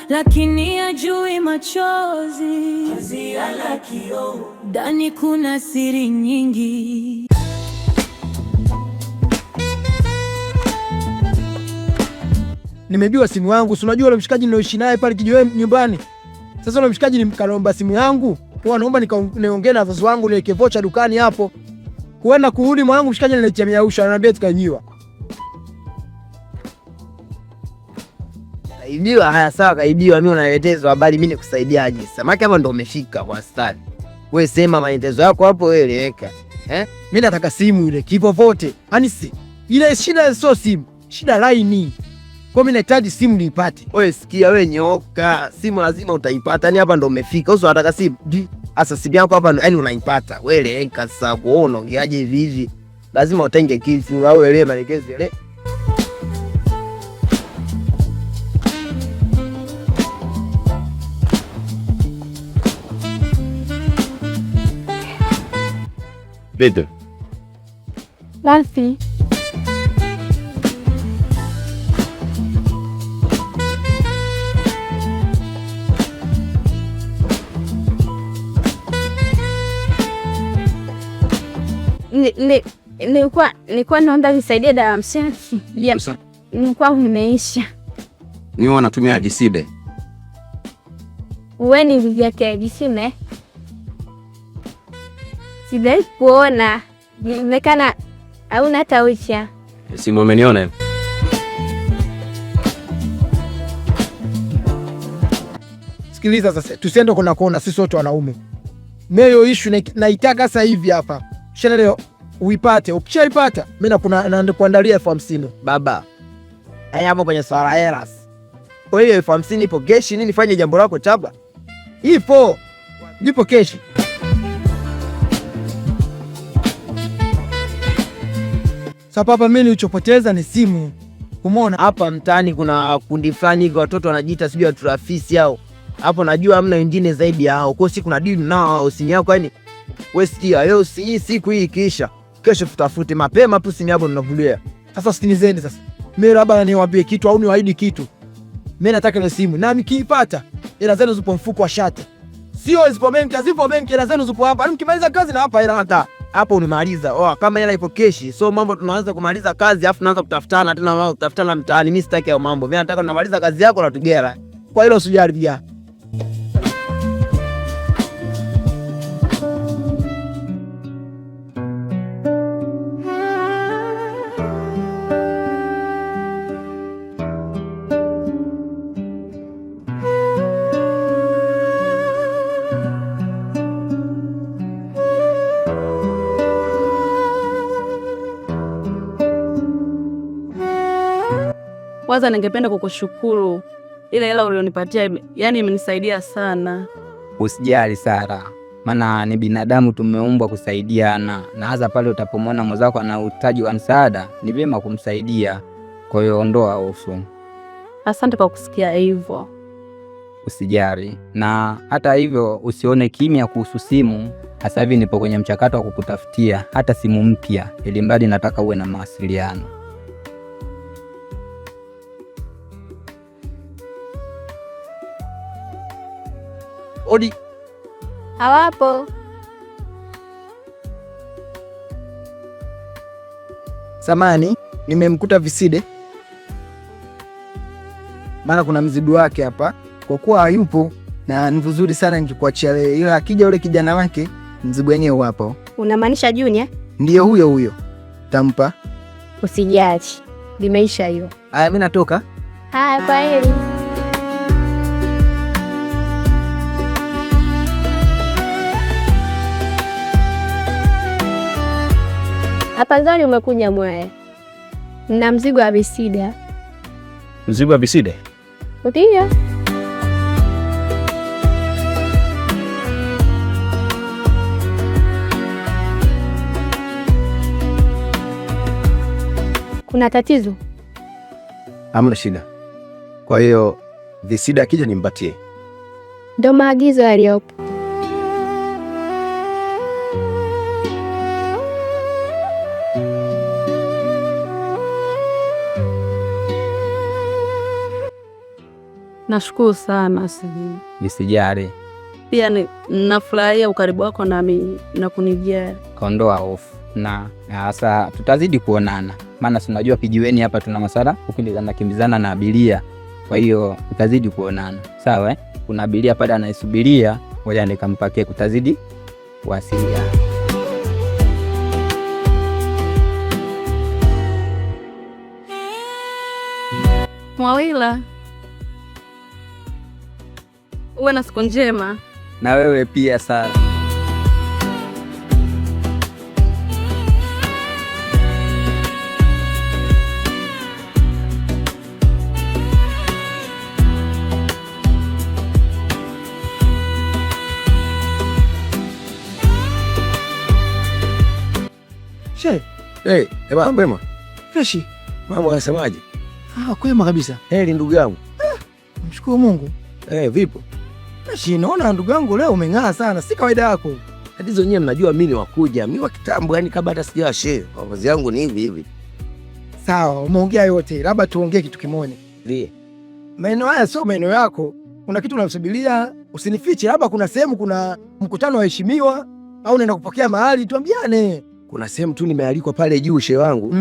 lakini hajui machozi. Pazia la kioo, ndani kuna siri nyingi. Nimebiwa simu yangu. Si unajua yule mshikaji nilioishi naye pale kijiweni nyumbani. Sasa yule mshikaji nimkaomba simu yangu. Kwa naomba niongee na wazazi wangu niweke vocha dukani hapo. Kuenda kurudi mwanangu mshikaji ananiletea miausha ananiambia tukanyiwa. Kaibiwa? Haya sawa, kaibiwa. Mimi unaniletea habari, mimi nikusaidiaje? Samaki hapa ndo umefika kwa stadi. Wewe sema maelezo yako hapo, wewe eleweka. Mimi nataka simu ile kipo vote. Yaani si ile shida sio simu, shida line. Kwa mimi nahitaji simu niipate. Wewe sikia, wewe nyoka, simu lazima utaipata. Yaani hapa ndo umefika. Uso unataka simu? Asa simu yako hapa yaani unaipata. Wewe eleweka sasa, kuona ungeaje hivi. Lazima utenge kitu au elewe maelekezo ile. Bitte. Lalfi. Nilikuwa naomba nisaidie dawa mshenzi. Nilikuwa nimeisha. Ni wanatumia ajiside. Wewe ni vyake ajisime. Sidai kuona. Nimekana hauna tawisha. Simu umeniona hivi. Sikiliza sasa, tusiende kuna kuona sisi wote wanaume. Meyo issue naitaka sasa hivi hapa. Shana leo uipate, ukishaipata mimi naenda kuandalia 50,000. Baba. Hapo kwenye swala hela. Kwa hiyo 50,000 ipo keshi, nini fanye jambo lako chapa? Ipo keshi. Sasa mimi nilichopoteza ni simu. Umeona hapa mtaani kuna kundi fulani hivi watoto wanajiita sijui atrafisi hao. Hapo najua hamna wengine zaidi yao. Kwa siku na deal nao simu yako, yani wewe sikia leo siku hii kisha kesho tutafute mapema tu simu yako ninavulia. Sasa sikilizeni sasa. Mimi labda niwaambie kitu au niwaahidi kitu. Mimi nataka ile simu na nikiipata hela zenu zipo mfuko wa shati. Sio zipo benki, hela zenu zipo hapa. Mkimaliza kazi na hapa hela hata. Hapo unimaliza. Kama hela ipo keshi, so mambo tunaanza kumaliza kazi afu tunaanza kutafutana tena kutafutana mtaani. Mimi sitaki hayo mambo. Mimi nataka tunamaliza kazi yako na tugera. Kwa hilo usijaribia. Kwanza ningependa kukushukuru. Ile hela ulionipatia yani imenisaidia sana. Usijali Sara. Maana ni binadamu tumeumbwa kusaidiana. Na hasa pale utapomwona mwenzako ana uhitaji wa msaada, ni vyema kumsaidia. Kwa hiyo ondoa hofu. Asante kwa kusikia hivyo. Usijali. Na hata hivyo usione kimya kuhusu simu. Sasa hivi nipo kwenye mchakato wa kukutafutia hata simu mpya, ili mradi nataka uwe na mawasiliano. Odi. Hawapo. Samani, nimemkuta Viside. Maana kuna mzidu wake hapa. Kwa kuwa hayupo na ni vizuri sana nikikuachia leo. Ila akija yule kijana wake, mzibu wenyewe hapo. Unamaanisha Junior? Ndio huyo. Tampa. Usijali. Limeisha hiyo. Haya mimi natoka. Haya kwaheri. Hapa nzani umekuja mwae. Na mzigo wa Viside. Mzigo wa Viside? Ndio. Kuna tatizo? Hamna shida. Kwa hiyo Viside akija nimpatie. Ndio maagizo yaliyopo. Nashukuru sana Sidi. Nisijali. Pia nafurahia ukaribu wako nami na kunijia. Kaondoa hofu. Na sasa tutazidi kuonana. Maana tunajua kijiweni hapa tuna masala kimbizana na abiria. Kwa hiyo tutazidi kuonana. Sawa eh? Kuna abiria pale anaisubiria, ngoja nikampakie, kutazidi kuwasiliana. Mwawila, uwe na siku njema. Na wewe pia Sara. Kwema. Freshi. Mambo yanasemaje? Kwema kabisa. Heri ndugu yangu. Mshukuru Mungu. Vipo? Freshi, naona ndugu yangu leo umeng'aa sana, si kawaida yako. Hadizo nyewe mnajua mimi ni wakuja, mimi wa kitambo, yani kabla hata sijawa shehe. Mavazi yangu ni hivi. Sawa, umeongea yote, labda tuongee kitu kimoja. Ndiyo. Maeneo haya sio maeneo yako. Kuna kitu unasubiria, usinifiche, labda kuna sehemu kuna mkutano wa waheshimiwa au unaenda kupokea mahali, tuambiane. Kuna sehemu tu nimealikwa pale juu shehe wangu.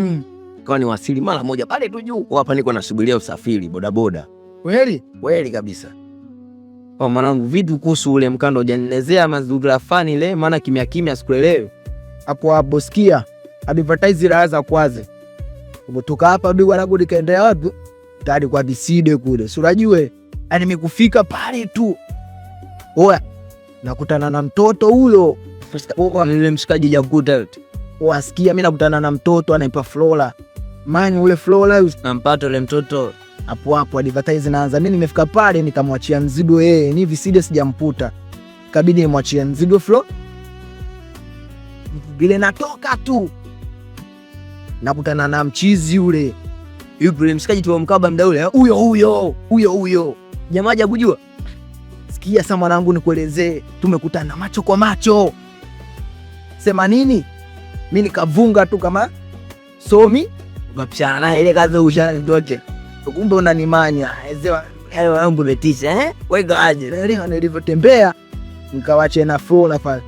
Kwa ni wasili mara moja pale tu juu. Hapa niko nasubiria usafiri bodaboda. Kweli kabisa. Mwanangu, vitu kuhusu ule mkando hujanielezea mazuri fani ile, maana kimya sikuelewi. Hapo sikia, advertise raza kwaze. Umetoka hapa bibi wangu nikaendea wapi? Tayari kwa Biside kule. Si unajue? Yaani nimekufika pale tu. Oya, nakutana na mtoto huyo. Ile mshikaji jakuta. Wasikia mimi nakutana na mtoto anaitwa Flora. Mani ule Flora nampata ule mtoto. Hapo advertise naanza. Mimi nimefika pale nikamwachia mzigo yeye. Ni Biside sijamputa. Kabidi nimwachie mzigo Flora. Vile natoka tu nakutana na mchizi ule. Yule mshikaji tu mkaba mda ule. Huyo. Jamaa haja kujua. Sikia sasa mwanangu nikuelezee. Tumekutana macho kwa macho. Sema nini? Mimi nikavunga tu kama somi. Ukapishana na ile kazi ushana ndote. Kumbe unanimanya. Ezewa hayo mambo betisha Wewe aje. Leo nilivyotembea nikawache na Flora pale.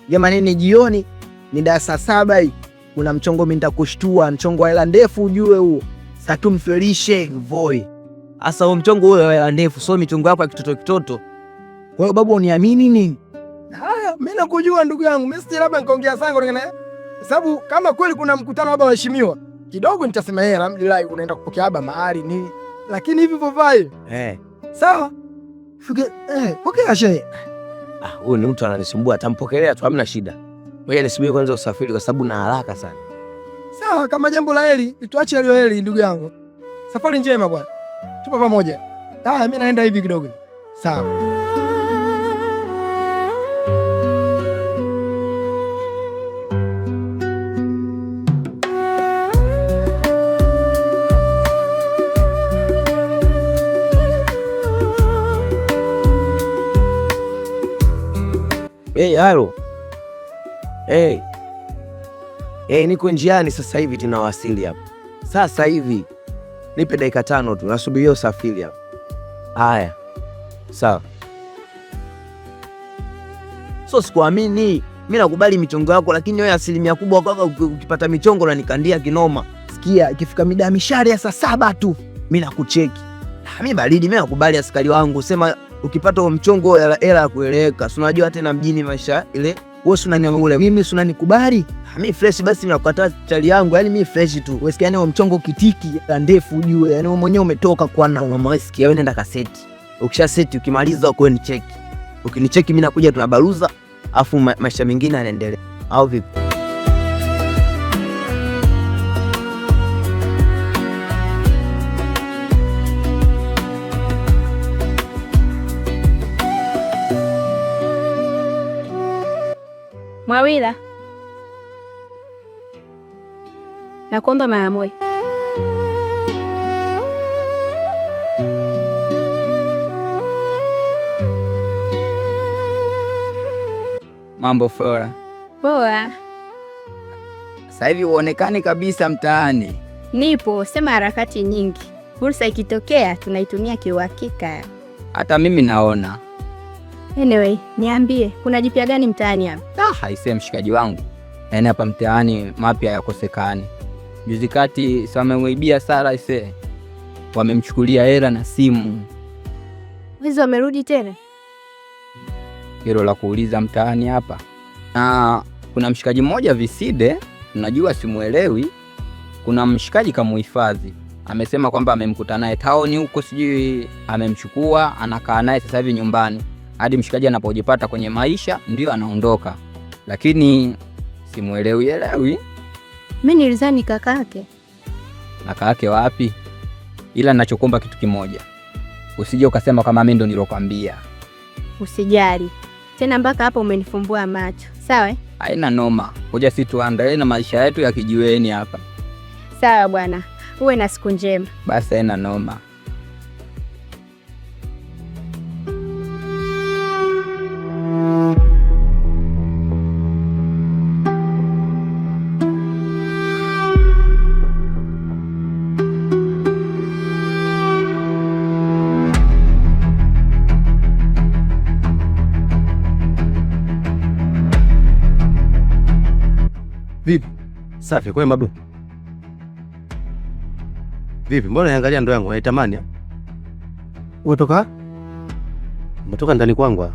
Jamani ni jioni ni saa 7 hii. Kuna mchongo mimi nitakushtua, mchongo wa hela ndefu ujue huo. Sasa mfelishe voi. Asa huo mchongo huo wa hela ndefu, so michongo yako ya kitoto. Kwa hiyo babu uniamini nini? Haya, mimi nakujua ndugu yangu. Mimi si labda nikaongea sana kwa sababu kama kweli kuna mkutano hapa waheshimiwa, kidogo nitasema alhamdulillah unaenda kupokea haba mahali nini. Lakini hivi vovai. Sawa? Pokea shehe. Huyu ni mtu ananisumbua, atampokelea tu, hamna shida. Wewe nisubiri kwanza usafiri kwa sababu na haraka sana. Sawa, kama jambo la heri, tuache leo heri ndugu yangu. Safari njema bwana. Tupo pamoja. Mimi naenda hivi kidogo. Sawa. Halo. Niko njiani sasa hivi tunawasili hapa. Sasa hivi. Nipe dakika 5 tu, nasubiria usafiri hapa. Haya. Sawa. So sikuamini. Mimi nakubali michongo yako, lakini wewe asilimia kubwa kaka ukipata michongo na nikandia kinoma. Sikia, ikifika mida ya mishare ya saa 7 tu, mimi nakucheki. Mimi baridi, mimi nakubali askari wangu. Sema ukipata mchongo hela ya kueleweka. Si unajua tena mjini maisha ile. Wewe unaniambia mimi si unanikubali? Mimi fresh basi, mimi nakukataa chali yangu. Yaani mimi fresh tu. Wewe sikia mchongo kitiki la ndefu ujue. Yaani wewe mwenyewe umetoka kwa na mama, sikia wewe nenda kaseti. Ukisha seti ukimaliza uko ni cheki. Ukinicheki mimi nakuja tunabaruza, afu maisha mengine yanaendelea. Au vipi? Mwawila, nakuomba mara moja. Mambo Flora? Poa. Sasa hivi uonekani kabisa mtaani. Nipo, sema harakati nyingi. fursa ikitokea tunaitumia kiuhakika. Hata mimi naona. Anyway, niambie, kuna jipya gani mtaani hapa? Haisee mshikaji wangu. Yaani hapa mtaani mapya yakosekani. Juzi kati wamemwibia Sara ise. Wamemchukulia hela na simu. Wizi wamerudi tena? Hilo la kuuliza mtaani hapa. Na kuna mshikaji mmoja Viside, unajua simuelewi. Kuna mshikaji kamuhifadhi. Amesema kwamba amemkuta naye taoni huko, sijui amemchukua, anakaa naye sasa hivi nyumbani. Hadi mshikaji anapojipata kwenye maisha ndio anaondoka. Lakini simuelewi. Mimi nilizani kakake. Na kakake wapi? Ila ninachokuomba kitu kimoja. Usije ukasema kama mimi ndo nilokuambia. Usijali. Tena mpaka hapo umenifumbua macho. Sawa? Haina noma. Ngoja si tuandae na maisha yetu ya kijiweni hapa. Sawa bwana. Uwe na siku njema. Basi haina noma. Vipi? Safi kwema bro. Vipi? Mbona niangalia ndo yangu naitamani? Umetoka? Umetoka ndani kwangu.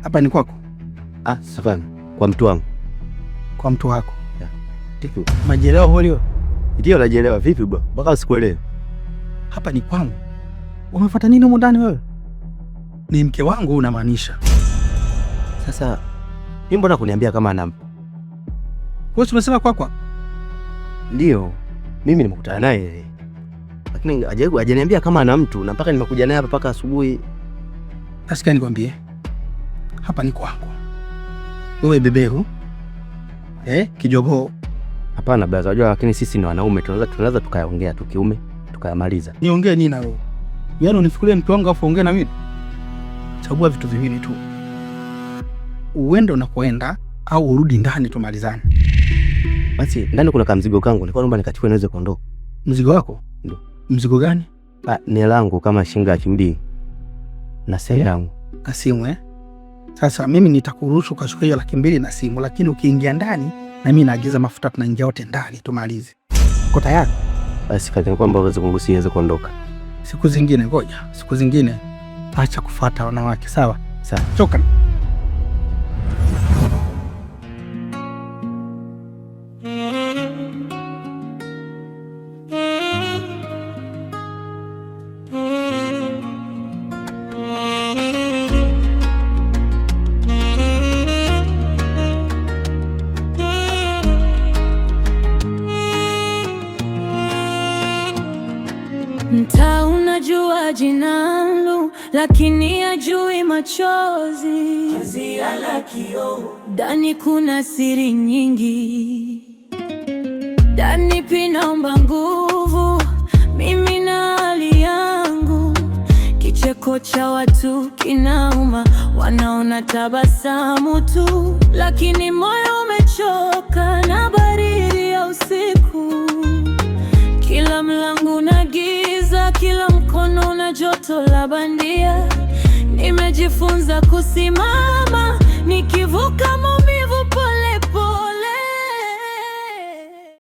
Hapa ni kwako? Safani. Kwa mtu wangu. Kwa mtu wako. Tifu. Majielewa holio? Ndio najielewa. Vipi bro? Mpaka usikuelewe. Hapa ni kwangu. Umefuata nini huko ndani wewe? Ni mke wangu unamaanisha? Sasa mimi mbona kuniambia kama anampa? Wewe umesema kwako? Ndio. Mimi nimekutana naye. Lakini hajaniambia kama ana mtu na mpaka nimekuja naye hapa paka asubuhi. Nasikia nikwambie. Hapa ni kwako. Wewe beberu. Kijogoo. Hapana brother, unajua lakini sisi ni wanaume tunaweza tukaongea tu kiume tukayamaliza. Niongee nini na wewe? Yaani unifikirie mke wangu afu ongea na mimi? Chagua vitu viwili tu. Uende unakoenda au urudi ndani tumalizane. Basi ndani kuna kamzigo kangu, nilikuwa naomba nikachukue niweze kuondoka. Mzigo wako? Ndio. Mzigo gani? Ni langu kama shilingi 2,000. Na simu yangu. Na simu Sasa mimi nitakuruhusu ukachukua hiyo 200,000 na simu, lakini ukiingia ndani na mimi naagiza mafuta tunaingia wote ndani tumalize. Uko tayari? Basi kati kwamba uweze kuruhusu niweze kuondoka. Siku zingine ngoja, siku zingine acha kufuata wanawake, sawa? Sawa. Choka. Mtaa unajua jinalu, lakini ajui machozi. Pazia la kioo, Ndani kuna siri nyingi. Ndani pinaomba nguvu, mimi na hali yangu. Kicheko cha watu kinauma, wanaona tabasamu tu, lakini moyo umechoka na baridi ya usiku. Kila mlango na giza, kila mkono na joto la bandia. Nimejifunza kusimama